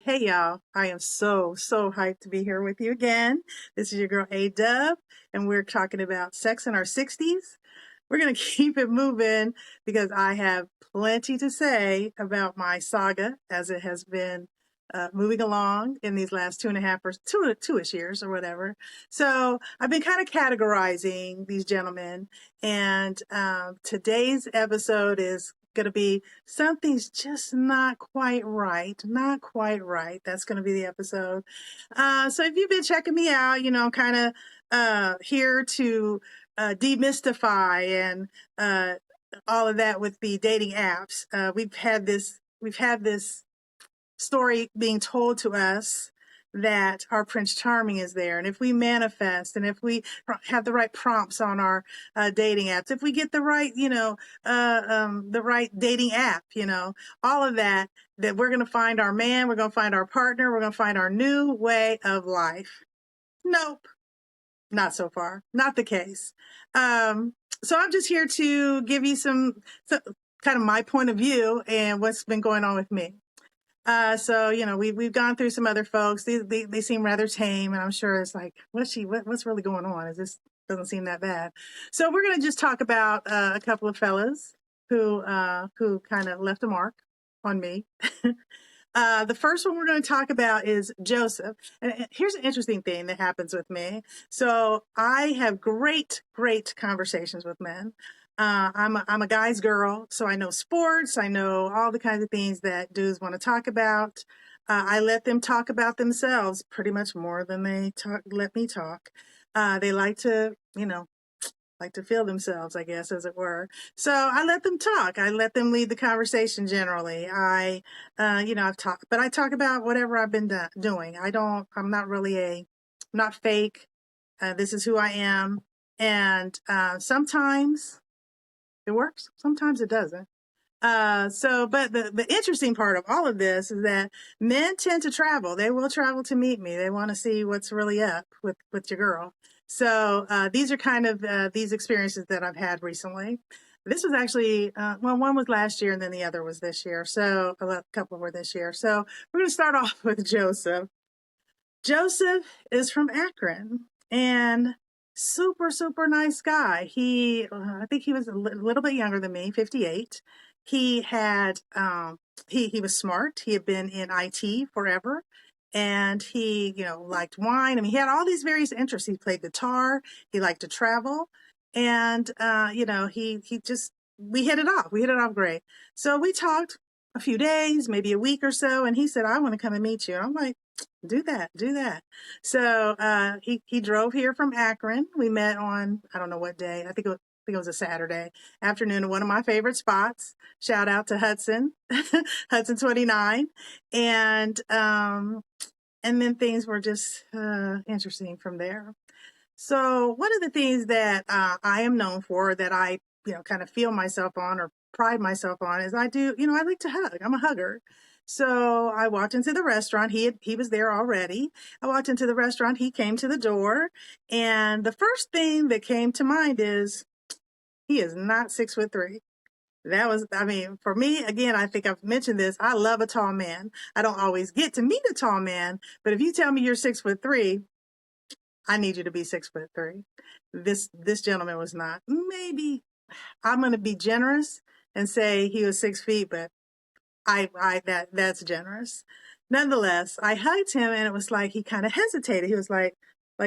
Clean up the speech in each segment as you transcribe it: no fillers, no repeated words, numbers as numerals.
Hey y'all, I am so hyped to be here with you again. This is your girl A Dub, and we're talking about sex in our 60s. We're going to keep it moving because I have plenty to say about my saga as it has been moving along in these last 2.5 or two-ish years or whatever. So I've been kind of categorizing these gentlemen, and today's episode is going to be something's just not quite right. Not quite right. That's going to be the episode. So if you've been checking me out, I'm kind of here to demystify and all of that with the dating apps. We've had this story being told to us that our Prince Charming is there. And if we manifest and if we have the right prompts on our dating apps, if we get the right, the right dating app, all of that, that we're going to find our man, we're going to find our partner, we're going to find our new way of life. Nope, not so far. Not the case. So I'm just here to give you some kind of my point of view and what's been going on with me. So we've gone through some other folks. They seem rather tame, and I'm sure it's like, what's really going on? Is this doesn't seem that bad? So we're gonna just talk about a couple of fellas who kind of left a mark on me. The first one we're going to talk about is Joseph. And here's an interesting thing that happens with me. So I have great conversations with men. I'm a guy's girl, so I know sports. I know all the kinds of things that dudes want to talk about. I let them talk about themselves pretty much more than they let me talk. They like to feel themselves, I guess, as it were. So I let them talk. I let them lead the conversation generally. I've talked, but I talk about whatever I've been doing. I'm not fake. This is who I am. And sometimes it works. Sometimes it doesn't. But the interesting part of all of this is that men tend to travel. They will travel to meet me. They want to see what's really up with your girl. So these are kind of these experiences that I've had recently. This was actually, one was last year and then the other was this year. So a couple were this year. So we're going to start off with Joseph. Joseph is from Akron and super nice guy. I think he was a little bit younger than me, 58. He had, he was smart. He had been in IT forever. And he, liked wine. I mean, he had all these various interests. He played guitar. He liked to travel. And, we hit it off. We hit it off great. So we talked a few days, maybe a week or so. And he said, I want to come and meet you. And I'm like, do that. So he drove here from Akron. We met on, I don't know what day. I think it was a Saturday afternoon at one of my favorite spots. Shout out to Hudson, Hudson 29. And then things were just interesting from there. So one of the things that I am known for, that I kind of feel myself on or pride myself on, is I like to hug. I'm a hugger. So I walked into the restaurant. He was there already. I walked into the restaurant. He came to the door, and the first thing that came to mind is he is not 6'3". That was, I mean, for me, again, I think I've mentioned this. I love a tall man. I don't always get to meet a tall man, but if you tell me you're 6'3", I need you to be 6'3". This gentleman was not. Maybe I'm going to be generous and say he was 6 feet, but that's generous. Nonetheless, I hugged him, and it was like he kind of hesitated. He was like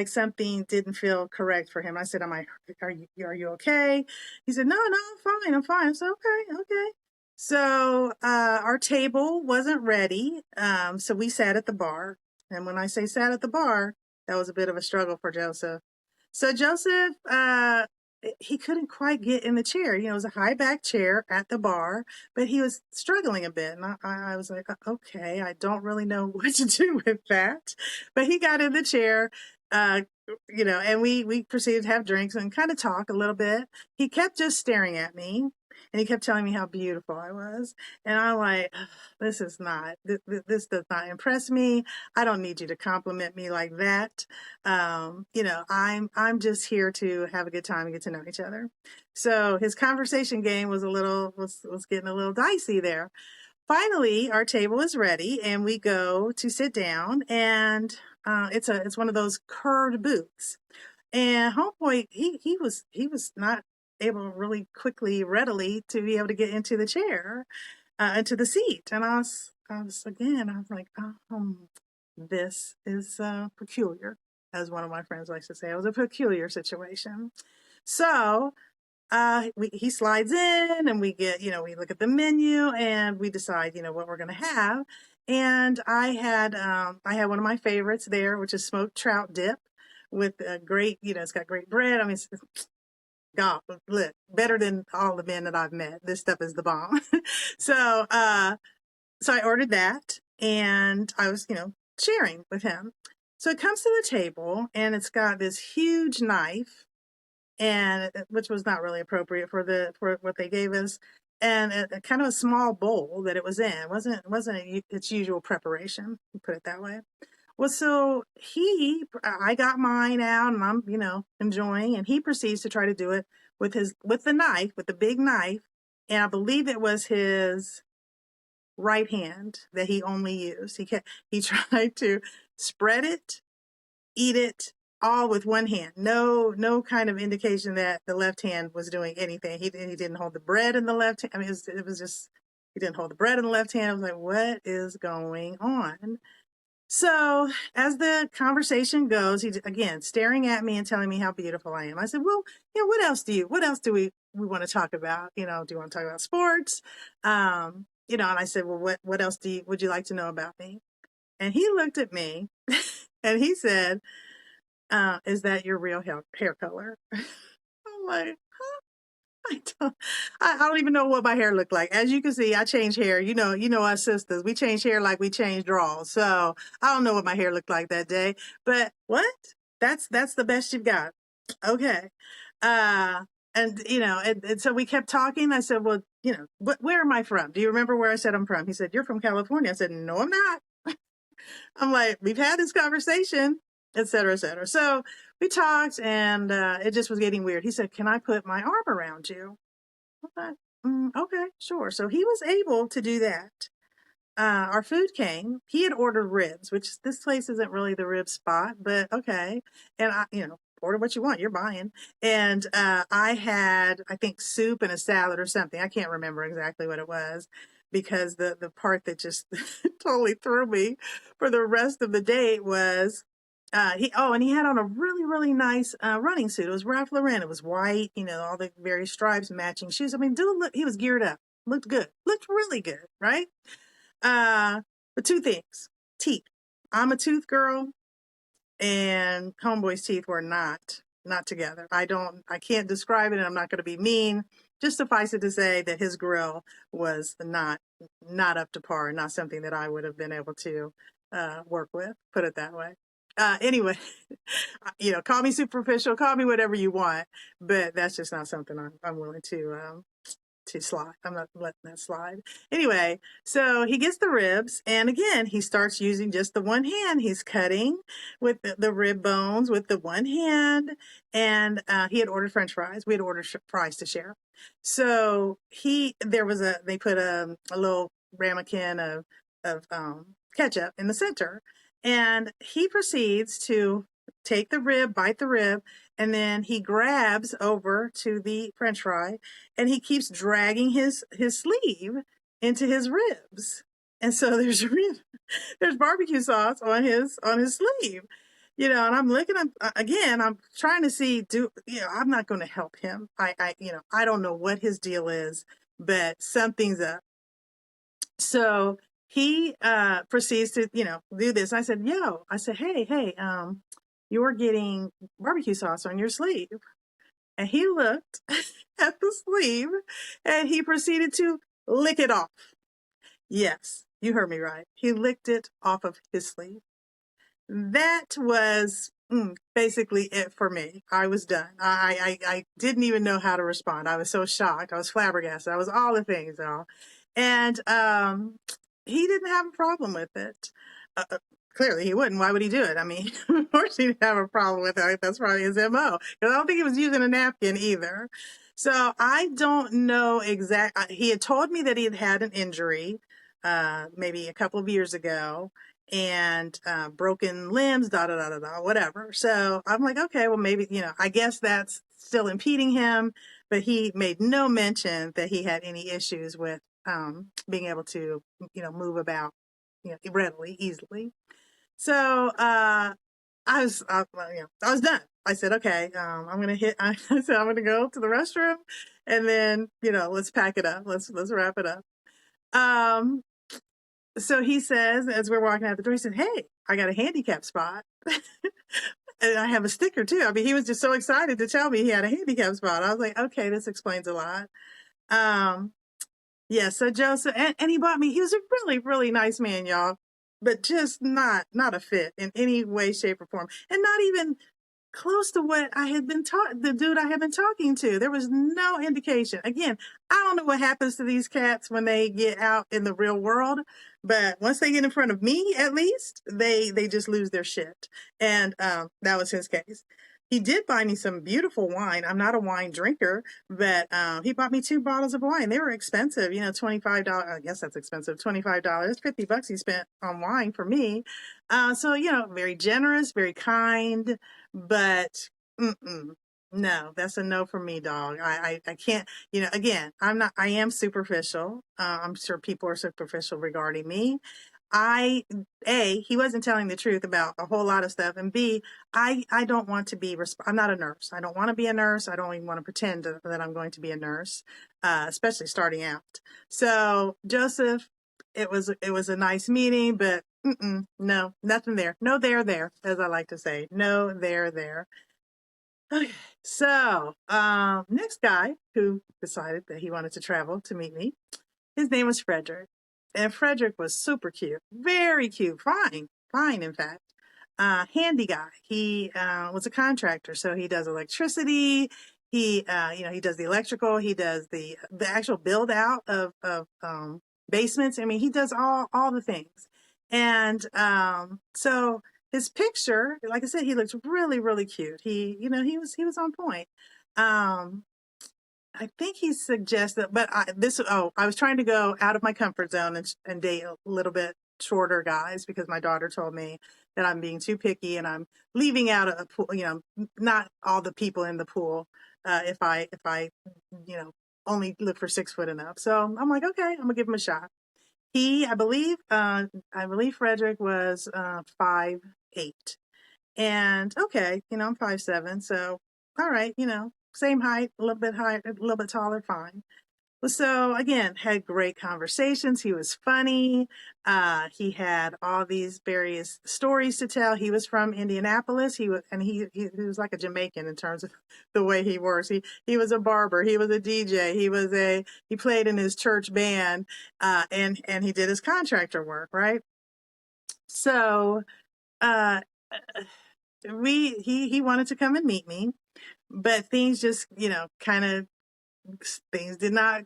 something didn't feel correct for him. I said, are you okay? He said, no, I'm fine. I said, okay. So our table wasn't ready, so we sat at the bar. And when I say sat at the bar, that was a bit of a struggle for Joseph. So Joseph, he couldn't quite get in the chair. It was a high back chair at the bar, but he was struggling a bit. And I was like, okay, I don't really know what to do with that. But he got in the chair, and we proceeded to have drinks and kind of talk a little bit. He kept just staring at me, and he kept telling me how beautiful I was. And I'm like, this does not impress me. I don't need you to compliment me like that. I'm just here to have a good time and get to know each other. So his conversation game was getting a little dicey there. finally, our table is ready, and we go to sit down, and it's one of those curved booths. And homeboy, he was not able really quickly, readily to be able to get into the chair, into the seat. And I was like, this is peculiar, as one of my friends likes to say. It was a peculiar situation. So he slides in, and we get, we look at the menu, and we decide, what we're going to have. And I had one of my favorites there, which is smoked trout dip with a great, it's got great bread. I mean, God, look, better than all the men that I've met. This stuff is the bomb. so, so I ordered that, and I was, sharing with him. So it comes to the table, and it's got this huge knife, and which was not really appropriate for what they gave us, and a kind of a small bowl that it was in. It wasn't its usual preparation, put it that way. Well, so I got mine out, and I'm, enjoying, and he proceeds to try to do it with the big knife, and I believe it was his right hand that he only used. He tried to spread it, eat it all with one hand. No kind of indication that the left hand was doing anything. He didn't hold the bread in the left hand. I mean, it was just, he didn't hold the bread in the left hand. I was like, what is going on? So as the conversation goes, he's again staring at me and telling me how beautiful I am. I said, well, what else do we want to talk about? Do you want to talk about sports? And I said, well, what else would you like to know about me? And he looked at me and he said, is that your real hair color? I'm like, I don't even know what my hair looked like. As you can see, I change hair. Us sisters, we change hair like we change drawers. So I don't know what my hair looked like that day. But what? That's the best you've got. Okay. And so we kept talking. I said, well, where am I from? Do you remember where I said I'm from? He said, you're from California. I said, no, I'm not. I'm like, we've had this conversation, et cetera, et cetera. So we talked, and it just was getting weird. He said, can I put my arm around you? I thought, okay, sure. So he was able to do that. Our food came. He had ordered ribs, which this place isn't really the rib spot, but okay. And order what you want, you're buying. And I had, I think, soup and a salad or something. I can't remember exactly what it was, because the part that just totally threw me for the rest of the day was and he had on a really, really nice running suit. It was Ralph Lauren. It was white, all the various stripes, matching shoes. I mean, dude, look, he was geared up. Looked good. Looked really good, right? But two things. Teeth. I'm a tooth girl, and homeboy's teeth were not together. I can't describe it, and I'm not going to be mean. Just suffice it to say that his grill was not up to par, not something that I would have been able to work with, put it that way. Anyway, call me superficial, call me whatever you want, but that's just not something I'm willing to slide. I'm not letting that slide. Anyway, so he gets the ribs, and again, he starts using just the one hand. He's cutting with the rib bones with the one hand, and he had ordered French fries. We had ordered fries to share. So they put a little ramekin of ketchup in the center, and he proceeds to take the rib, bite the rib, and then he grabs over to the French fry, and he keeps dragging his sleeve into his ribs. And so there's barbecue sauce on his sleeve, and I'm looking, I'm trying to see, I'm not going to help him. I don't know what his deal is, but something's up. So he proceeds to, do this. I said, hey, you're getting barbecue sauce on your sleeve. And he looked at the sleeve, and he proceeded to lick it off. Yes, you heard me right. He licked it off of his sleeve. That was basically it for me. I was done. I didn't even know how to respond. I was so shocked. I was flabbergasted. I was all the things, y'all. And he didn't have a problem with it. Clearly he wouldn't. Why would he do it? I mean, of course he didn't have a problem with it. That's probably his MO. Because I don't think he was using a napkin either. So I don't know he had told me that he had had an injury maybe a couple of years ago, and broken limbs, whatever. So I'm like, okay, well, maybe, I guess that's still impeding him, but he made no mention that he had any issues with being able to, move about, readily, easily. So I was done. I said, okay, I'm gonna I said I'm gonna go to the restroom, and then let's pack it up. Let's wrap it up. Um, so he says, as we're walking out the door, he said, "Hey, I got a handicap spot." And I have a sticker too. I mean, he was just so excited to tell me he had a handicap spot. I was like, okay, this explains a lot. Um, yeah, so Joseph, and he bought me, he was a really, really nice man, y'all, but just not a fit in any way, shape, or form. And not even close to what I had been taught, the dude I had been talking to. There was no indication. Again, I don't know what happens to these cats when they get out in the real world, but once they get in front of me, at least, they just lose their shit. And that was his case. He did buy me some beautiful wine. I'm not a wine drinker, but he bought me 2 bottles of wine. They were expensive, $25. I guess that's expensive. $25, $50 he spent on wine for me. So, very generous, very kind, but no, that's a no for me, dog. I can't, again, I am superficial. I'm sure people are superficial regarding me. He wasn't telling the truth about a whole lot of stuff. And B, I don't want to be, I'm not a nurse. I don't want to be a nurse. I don't even want to pretend that I'm going to be a nurse, especially starting out. So Joseph, it was a nice meeting, but no, nothing there. No, there, as I like to say. No, there. Okay. So, next guy who decided that he wanted to travel to meet me, his name was Frederick. And Frederick was super cute, very cute, fine, in fact. Handy guy. He was a contractor, so he does electricity. He, he does the electrical. He does the actual build out of basements. I mean, he does all the things. And so his picture, like I said, he looks really, really cute. He was on point. I think he suggested, but I was trying to go out of my comfort zone and date a little bit shorter guys because my daughter told me that I'm being too picky and I'm leaving out a pool, not all the people in the pool, if I, only look for 6 foot and up. So I'm like, okay, I'm gonna give him a shot. I believe Frederick was 5'8". And okay, I'm 5'7", so all right, same height, a little bit higher, a little bit taller, fine. So again, had great conversations. He was funny. He had all these various stories to tell. He was from Indianapolis. He was like a Jamaican in terms of the way he works. He was a barber. He was a DJ. He played in his church band, and he did his contractor work, right? So, uh, he wanted to come and meet me, but things just, kind of, things did not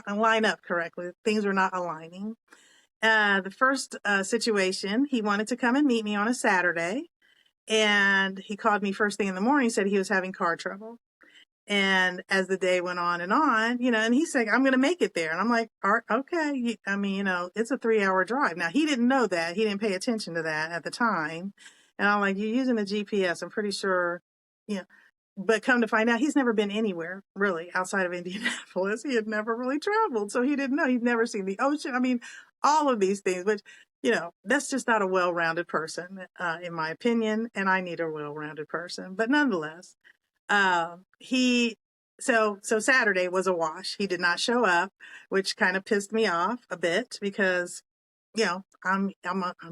line up correctly. Things were not aligning. The first situation, he wanted to come and meet me on a Saturday, and he called me first thing in the morning, said he was having car trouble. And as the day went on, and he's saying, I'm going to make it there. And I'm like, all right, okay. It's a 3-hour drive. Now, he didn't know that. He didn't pay attention to that at the time. And I'm like, you're using the GPS. I'm pretty sure, but come to find out, he's never been anywhere really outside of Indianapolis. He had never really traveled. So he didn't know. He'd never seen the ocean. I mean, all of these things, but that's just not a well-rounded person, in my opinion. And I need a well-rounded person, but nonetheless, so Saturday was a wash. He did not show up, which kind of pissed me off a bit because, I'm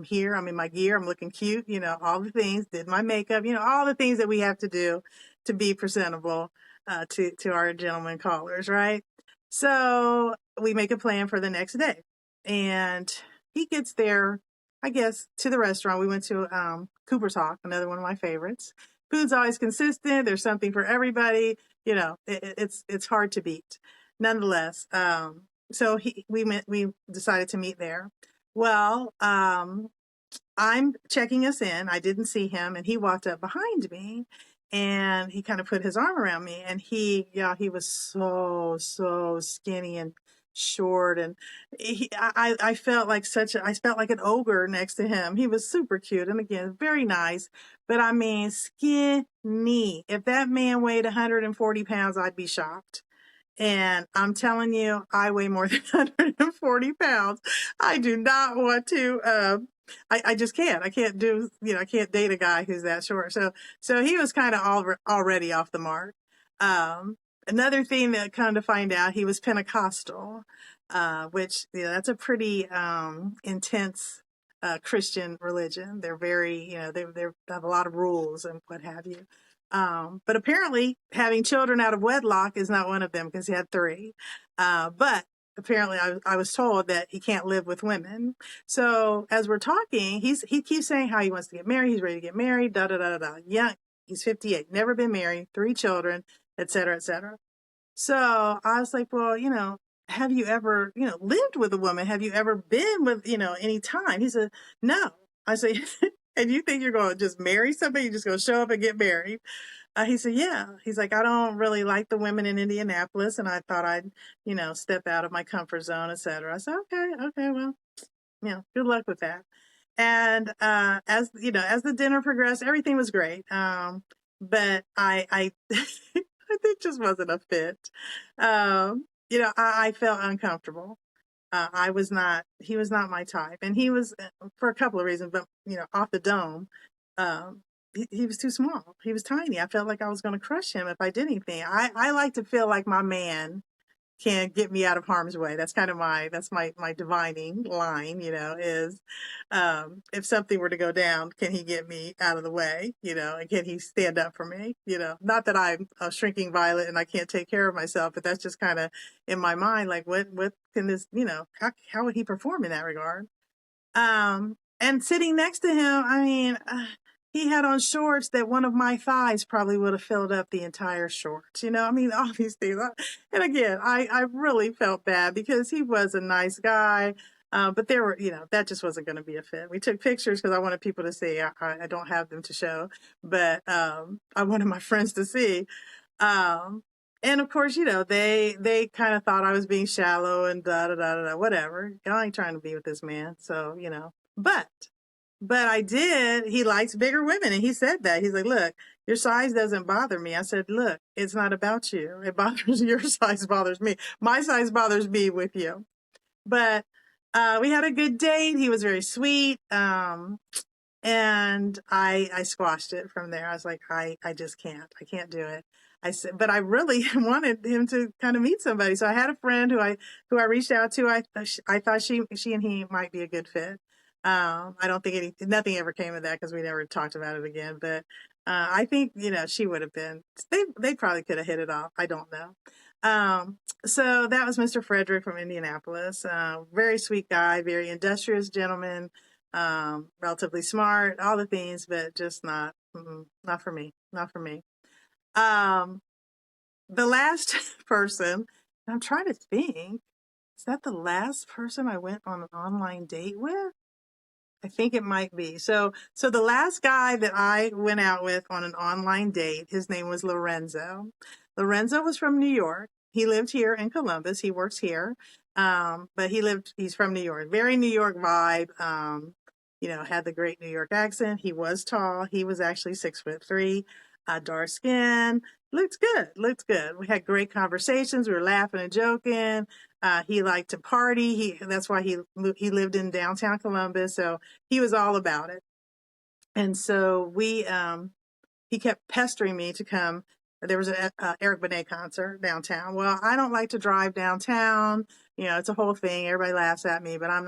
here, I'm in my gear, I'm looking cute, all the things, did my makeup, all the things that we have to do to be presentable, to our gentlemen callers, right? So we make a plan for the next day, and he gets there, I guess, to the restaurant. We went to, Cooper's Hawk, another one of my favorites. Food's always consistent. There's something for everybody. It's hard to beat. Nonetheless, so we decided to meet there. Well, I'm checking us in. I didn't see him, and he walked up behind me, and he kind of put his arm around me, and he was so skinny and short, and I felt like I felt like an ogre next to him. He was super cute, and again, very nice, but I mean, skinny. If that man weighed 140 pounds, I'd be shocked. And I'm telling you, I weigh more than 140 pounds. I do not want to, I just can't. I can't do, I can't date a guy who's that short. So he was kind of already off the mark. Um, Another thing that come to find out, he was Pentecostal, which, that's a pretty intense Christian religion. They're very, they have a lot of rules and what have you. But apparently having children out of wedlock is not one of them because he had 3. But apparently I was told that he can't live with women. So as we're talking, he keeps saying how he wants to get married. He's ready to get married, da, da, da, da, da. Yeah, he's 58, never been married, 3 children, et cetera, et cetera. So I was like, well, have you ever, lived with a woman? Have you ever been with, any time? He said, no. I said, and you think you're going to just marry somebody? You're just going to show up and get married? He said, yeah. He's like, I don't really like the women in Indianapolis, and I thought I'd, step out of my comfort zone, et cetera. I said, okay, well, good luck with that. And as the dinner progressed, everything was great. But I it just wasn't a fit. I felt uncomfortable. He was not my type. And he was, for a couple of reasons, but, off the dome, he was too small. He was tiny. I felt like I was going to crush him if I did anything. I like to feel like my man can get me out of harm's way. That's kind of my divining line, is, if something were to go down, can he get me out of the way, and can he stand up for me, not that I'm a shrinking violet and I can't take care of myself, but that's just kind of in my mind, like what can this, how would he perform in that regard? And sitting next to him, I mean, he had on shorts that one of my thighs probably would have filled up the entire shorts. I mean, all these things. And again, I really felt bad because he was a nice guy. But there were, that just wasn't going to be a fit. We took pictures because I wanted people to see. I don't have them to show, but I wanted my friends to see. And of course, they kind of thought I was being shallow and da da da da, whatever. I ain't trying to be with this man. So, but I did. He likes bigger women. And he said that. He's like, look, your size doesn't bother me. I said, look, it's not about you. It bothers your size bothers me. My size bothers me with you. But we had a good date. He was very sweet. And I squashed it from there. I was like, I just can't. I can't do it. I said, but I really wanted him to kind of meet somebody. So I had a friend who I reached out to. I thought she and he might be a good fit. I don't think nothing ever came of that because we never talked about it again. But I think, she would have been, they probably could have hit it off. I don't know. So that was Mr. Frederick from Indianapolis. Very sweet guy, very industrious gentleman, relatively smart, all the things, but just not for me. Not for me. The last person, I'm trying to think, is that the last person I went on an online date with? I think it might be. So the last guy that I went out with on an online date, his name was Lorenzo. Lorenzo was from New York. He lived here in Columbus. He works here. But he's from New York. Very New York vibe. Had the great New York accent. He was tall. He was actually 6'3", dark skin. Looked good. We had great conversations. We were laughing and joking. He liked to party. That's why he lived in downtown Columbus. So he was all about it. And so he kept pestering me to come. There was an Eric Benet concert downtown. Well, I don't like to drive downtown. It's a whole thing. Everybody laughs at me, but I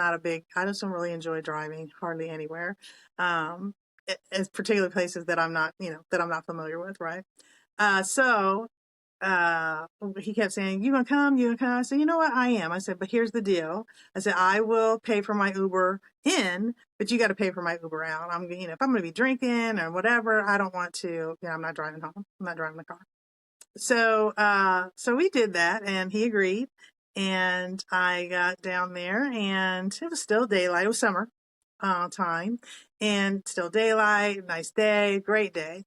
just don't really enjoy driving hardly anywhere. It's particular places that I'm not familiar with. Right. So he kept saying, you gonna come? I said, you know what? I am. I said, but here's the deal. I said, I will pay for my Uber in, but you got to pay for my Uber out. If I'm going to be drinking or whatever, I don't want to, I'm not driving home. I'm not driving the car. So, so we did that and he agreed and I got down there and it was still daylight. It was summer, time and still daylight, nice day, great day.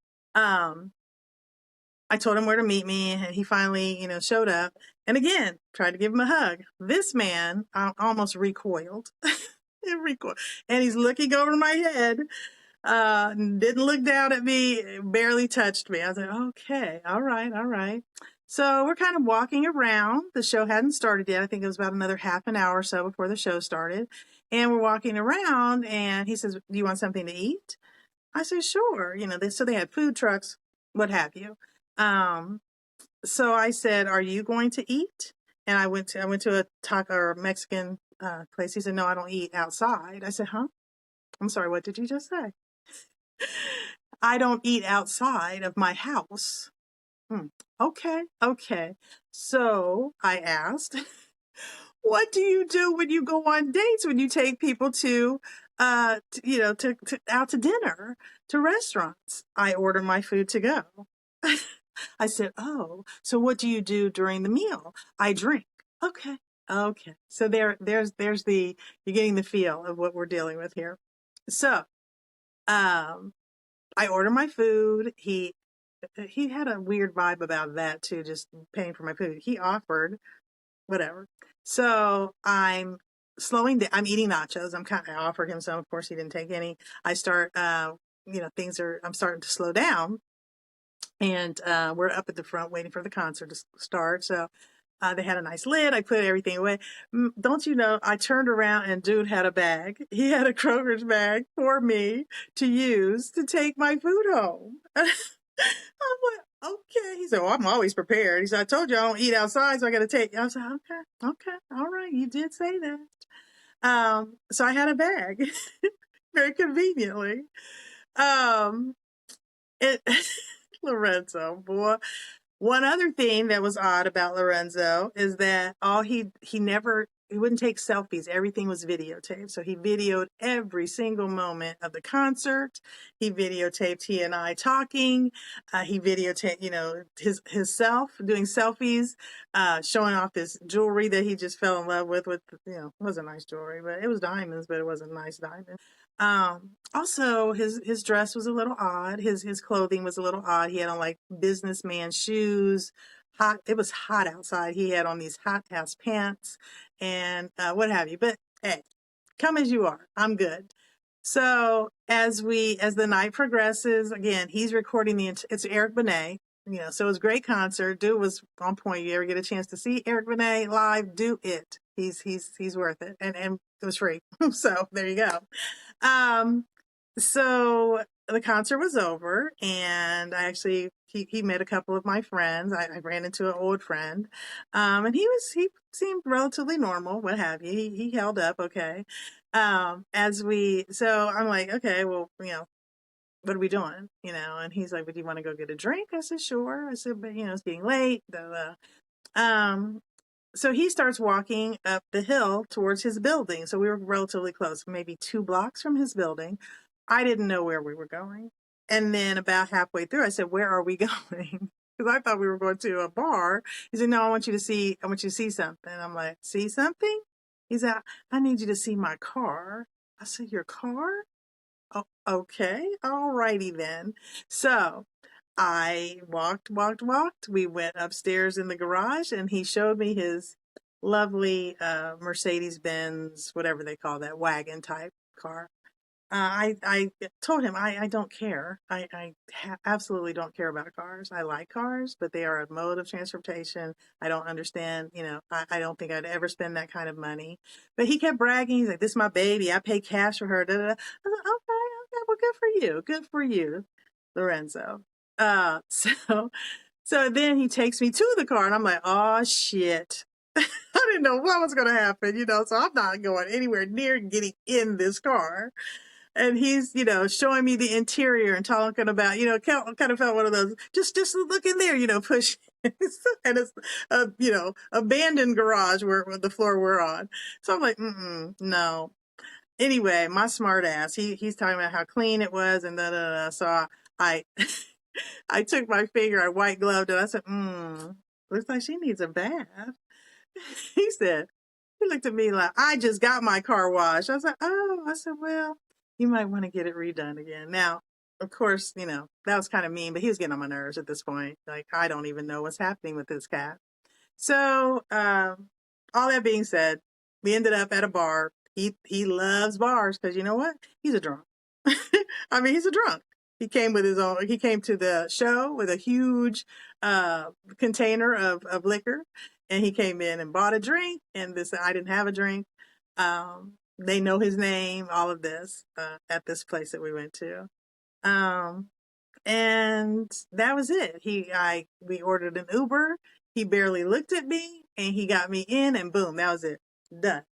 I told him where to meet me, and he finally, showed up. And again, tried to give him a hug. This man almost recoiled. It recoiled. And he's looking over my head. Didn't look down at me, barely touched me. I was like, okay, all right, all right. So we're kind of walking around. The show hadn't started yet. I think it was about another half an hour or so before the show started. And we're walking around, and he says, do you want something to eat? I said, sure. So they had food trucks, what have you. So I said, are you going to eat? And I went to a taco or Mexican place. He said, no, I don't eat outside. I said, huh? I'm sorry, what did you just say? I don't eat outside of my house. Okay. So I asked, what do you do when you go on dates, when you take people to out to dinner, to restaurants? I order my food to go. I said, oh, so what do you do during the meal? I drink. Okay. So there's you're getting the feel of what we're dealing with here. So, I order my food. He had a weird vibe about that too, just paying for my food. He offered, whatever. So I'm slowing down. I'm eating nachos. I offered him some. Of course, he didn't take any. I start, I'm starting to slow down. And we're up at the front waiting for the concert to start. So they had a nice lid. I put everything away. Don't you know, I turned around and dude had a bag. He had a Kroger's bag for me to use to take my food home. I'm like, okay. He said, well, I'm always prepared. He said, I told you I don't eat outside, so I got to take. I was like, okay. All right. You did say that. So I had a bag very conveniently. Lorenzo, boy. One other thing that was odd about Lorenzo is that he wouldn't take selfies. Everything was videotaped. So he videoed every single moment of the concert. He videotaped he and I talking. He videotaped, his self doing selfies, showing off this jewelry that he just fell in love with, it wasn't nice jewelry, but it was diamonds, but it wasn't nice diamonds. Also his dress was a little odd. His clothing was a little odd. He had on like businessman shoes. It was hot outside. He had on these hot ass pants and what have you. But hey, come as you are. I'm good. So as the night progresses, again, he's recording it's Eric Benet. So it was a great concert. Dude was on point. You ever get a chance to see Eric Benet live, do it. He's worth it. And it was free. So there you go. So the concert was over, and he met a couple of my friends. I ran into an old friend, and he seemed relatively normal, what have you. He held up okay. So I'm like, okay, well, what are we doing? And he's like, "But do you want to go get a drink?" I said, "Sure." I said, "But it's getting late." So he starts walking up the hill towards his building. So we were relatively close, maybe 2 blocks from his building. I didn't know where we were going. And then about halfway through, I said, "Where are we going?" Because I thought we were going to a bar. He said, "No, I want you to see something." I'm like, "See something?" He said, "I need you to see my car." I said, "Your car?" "Oh, okay. All righty then." So I walked. We went upstairs in the garage, and he showed me his lovely Mercedes-Benz, whatever they call that, wagon type car. I told him I don't care. Absolutely don't care about cars. I like cars, but they are a mode of transportation. I don't understand. I don't think I'd ever spend that kind of money. But he kept bragging. He's like, "This is my baby. I pay cash for her." Da, da, da. I was like, okay, well, good for you, Lorenzo. So then he takes me to the car, and I'm like, oh shit. I didn't know what was going to happen, so I'm not going anywhere near getting in this car. And he's, showing me the interior and talking about, kind of felt one of those, just look in there, push. And it's a, abandoned garage where the floor we're on. So I'm like, no. Anyway, my smart ass, he's talking about how clean it was and da da da. So I I took my finger, I white gloved it. I said, looks like she needs a bath. He looked at me like, "I just got my car washed." I was like, "Oh," I said, "Well, you might want to get it redone again." Now, of course, that was kind of mean, but he was getting on my nerves at this point. Like, I don't even know what's happening with this cat. So, all that being said, we ended up at a bar. He loves bars because you know what? He's a drunk. I mean, he's a drunk. He came with his own. He came to the show with a huge container of liquor, and he came in and bought a drink. And this, I didn't have a drink. They know his name. All of this at this place that we went to. And that was it. We ordered an Uber. He barely looked at me, and he got me in, and boom, that was it. Done.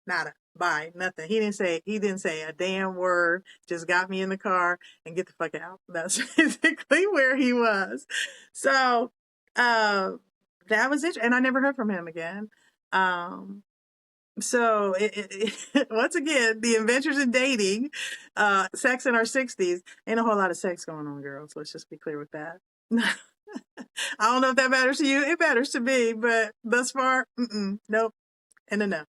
Nada. Bye. Nothing. He didn't say a damn word. Just got me in the car and get the fuck out. That's basically where he was. So that was it. And I never heard from him again. So once again, the adventures in dating, sex in our 60s, ain't a whole lot of sex going on, girls. Let's just be clear with that. I don't know if that matters to you. It matters to me, but thus far, nope, and a no.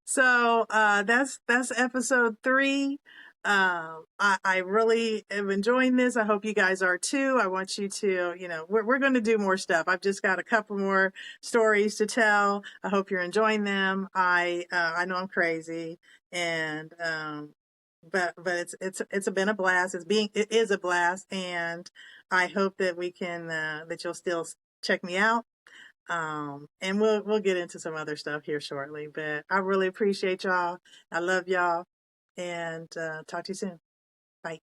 So that's episode 3. I really am enjoying this. I hope you guys are too. I want you to, we're going to do more stuff. I've just got a couple more stories to tell. I hope you're enjoying them. I know I'm crazy, and but it's been a blast. It is a blast, and I hope that we can that you'll still check me out. And we'll get into some other stuff here shortly, but I really appreciate y'all. I love y'all, and talk to you soon. Bye.